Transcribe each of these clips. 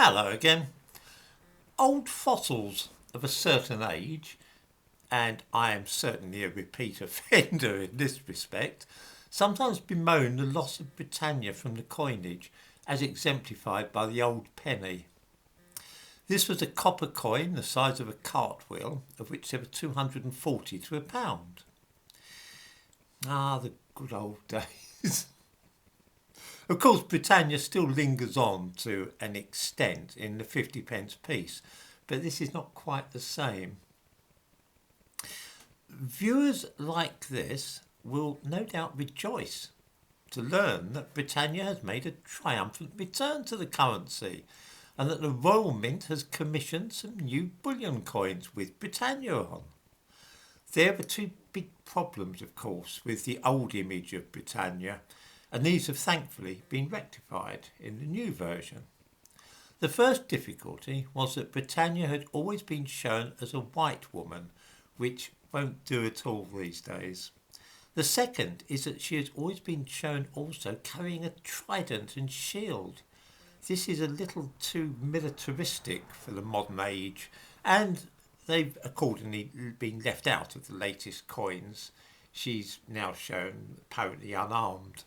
Hello again. Old fossils of a certain age, and I am certainly a repeat offender in this respect, sometimes bemoan the loss of Britannia from the coinage as exemplified by the old penny. This was a copper coin the size of a cartwheel, of which there were 240 to a pound. Ah, the good old days. Of course, Britannia still lingers on to an extent in the 50 pence piece, but this is not quite the same. Viewers like this will no doubt rejoice to learn that Britannia has made a triumphant return to the currency and that the Royal Mint has commissioned some new bullion coins with Britannia on. There were two big problems, of course, with the old image of Britannia, and these have thankfully been rectified in the new version. The first difficulty was that Britannia had always been shown as a white woman, which won't do at all these days. The second is that she has always been shown also carrying a trident and shield. This is a little too militaristic for the modern age, and they've accordingly been left out of the latest coins. She's now shown apparently unarmed.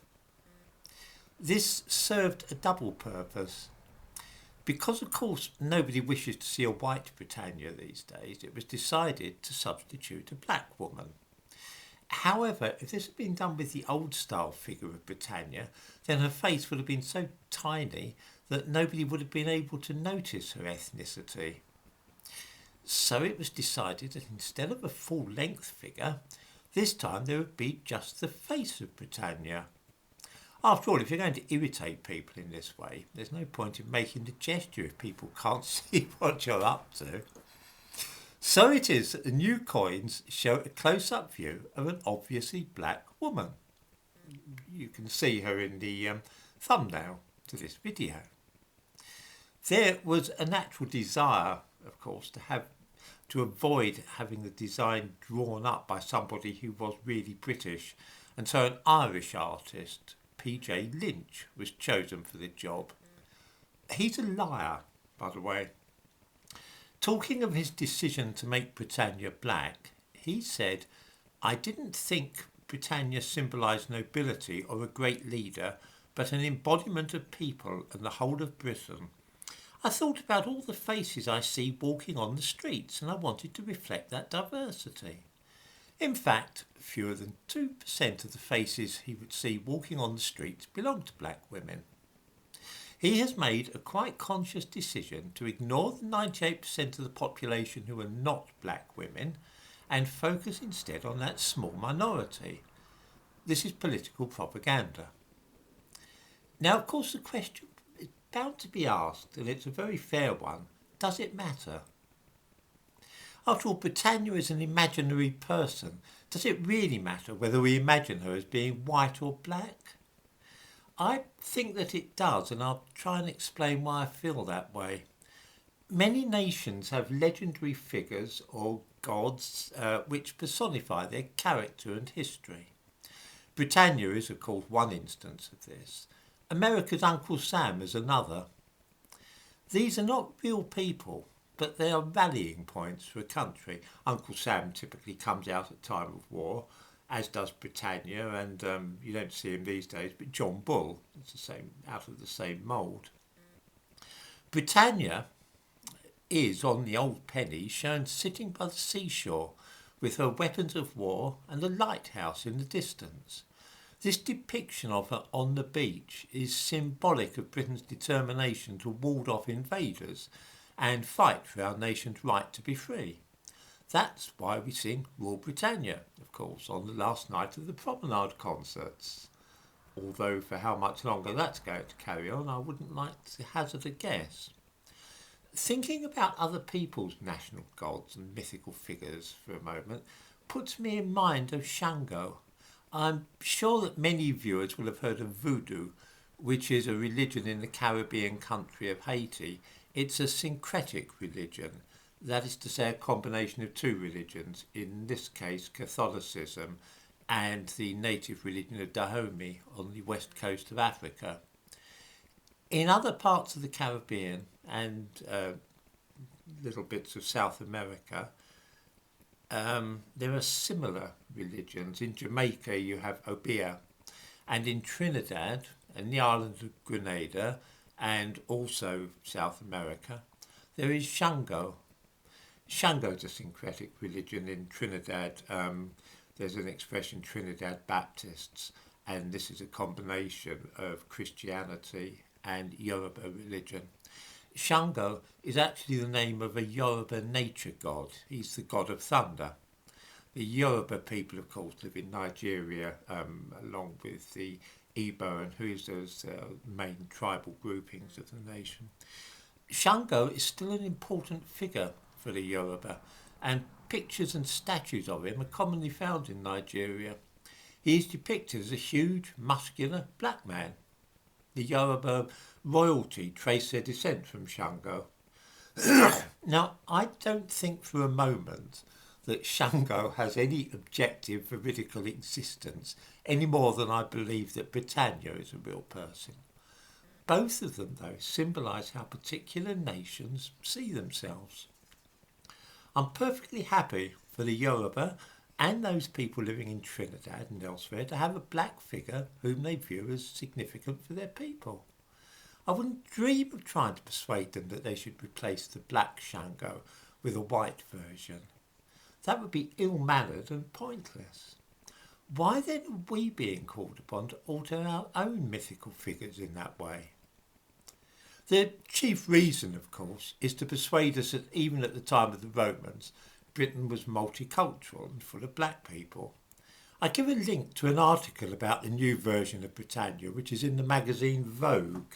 This served a double purpose. Because, of course, nobody wishes to see a white Britannia these days, it was decided to substitute a black woman. However, if this had been done with the old-style figure of Britannia, then her face would have been so tiny that nobody would have been able to notice her ethnicity. So it was decided that instead of a full-length figure, this time there would be just the face of Britannia. After all, if you're going to irritate people in this way, there's no point in making the gesture if people can't see what you're up to. So it is that the new coins show a close-up view of an obviously black woman. You can see her in the thumbnail to this video. There was a natural desire, of course, to avoid having the design drawn up by somebody who was really British, and so an Irish artist, P.J. Lynch, was chosen for the job. He's a liar, by the way. Talking of his decision to make Britannia black, he said, "I didn't think Britannia symbolised nobility or a great leader, but an embodiment of people and the whole of Britain. I thought about all the faces I see walking on the streets, and I wanted to reflect that diversity." In fact, fewer than 2% of the faces he would see walking on the streets belong to black women. He has made a quite conscious decision to ignore the 98% of the population who are not black women and focus instead on that small minority. This is political propaganda. Now, of course, the question is bound to be asked, and it's a very fair one: does it matter? After all, Britannia is an imaginary person. Does it really matter whether we imagine her as being white or black? I think that it does, and I'll try and explain why I feel that way. Many nations have legendary figures or gods which personify their character and history. Britannia is, of course, one instance of this. America's Uncle Sam is another. These are not real people, but they are rallying points for a country. Uncle Sam typically comes out at time of war, as does Britannia, and you don't see him these days, but John Bull, it's the same, out of the same mould. Britannia is, on the old penny, shown sitting by the seashore with her weapons of war and a lighthouse in the distance. This depiction of her on the beach is symbolic of Britain's determination to ward off invaders and fight for our nation's right to be free. That's why we sing Rule Britannia, of course, on the last night of the Promenade concerts. Although for how much longer that's going to carry on, I wouldn't like to hazard a guess. Thinking about other people's national gods and mythical figures for a moment puts me in mind of Shango. I'm sure that many viewers will have heard of voodoo, which is a religion in the Caribbean country of Haiti. It's a syncretic religion, that is to say a combination of two religions, in this case Catholicism and the native religion of Dahomey on the west coast of Africa. In other parts of the Caribbean, and little bits of South America, there are similar religions. In Jamaica you have Obeah, and in Trinidad and the island of Grenada, and also South America, there is Shango. Shango's a syncretic religion in Trinidad. There's an expression, Trinidad Baptists, and this is a combination of Christianity and Yoruba religion. Shango is actually the name of a Yoruba nature god. He's the god of thunder. The Yoruba people, of course, live in Nigeria, along with the Igbo and Hausa, main tribal groupings of the nation. Shango is still an important figure for the Yoruba, and pictures and statues of him are commonly found in Nigeria. He is depicted as a huge, muscular black man. The Yoruba royalty trace their descent from Shango. Now, I don't think for a moment that Shango has any objective veridical existence, any more than I believe that Britannia is a real person. Both of them, though, symbolise how particular nations see themselves. I'm perfectly happy for the Yoruba and those people living in Trinidad and elsewhere to have a black figure whom they view as significant for their people. I wouldn't dream of trying to persuade them that they should replace the black Shango with a white version. That would be ill-mannered and pointless. Why then are we being called upon to alter our own mythical figures in that way? The chief reason, of course, is to persuade us that even at the time of the Romans, Britain was multicultural and full of black people. I give a link to an article about the new version of Britannia, which is in the magazine Vogue.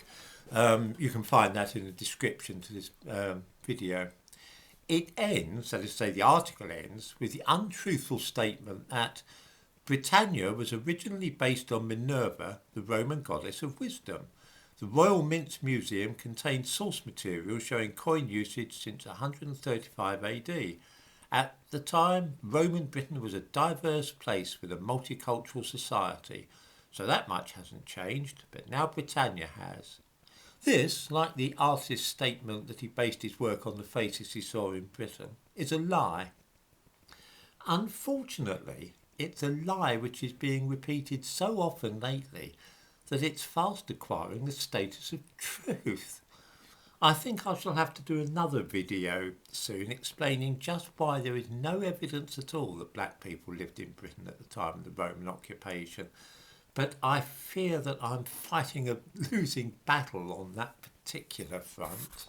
You can find that in the description to this video. It ends, that is to say the article ends, with the untruthful statement that Britannia was originally based on Minerva, the Roman goddess of wisdom. The Royal Mint Museum contains source material showing coin usage since 135 AD. At the time, Roman Britain was a diverse place with a multicultural society, so that much hasn't changed, but now Britannia has. This, like the artist's statement that he based his work on the faces he saw in Britain, is a lie. Unfortunately, it's a lie which is being repeated so often lately that it's fast acquiring the status of truth. I think I shall have to do another video soon explaining just why there is no evidence at all that black people lived in Britain at the time of the Roman occupation. But I fear that I'm fighting a losing battle on that particular front.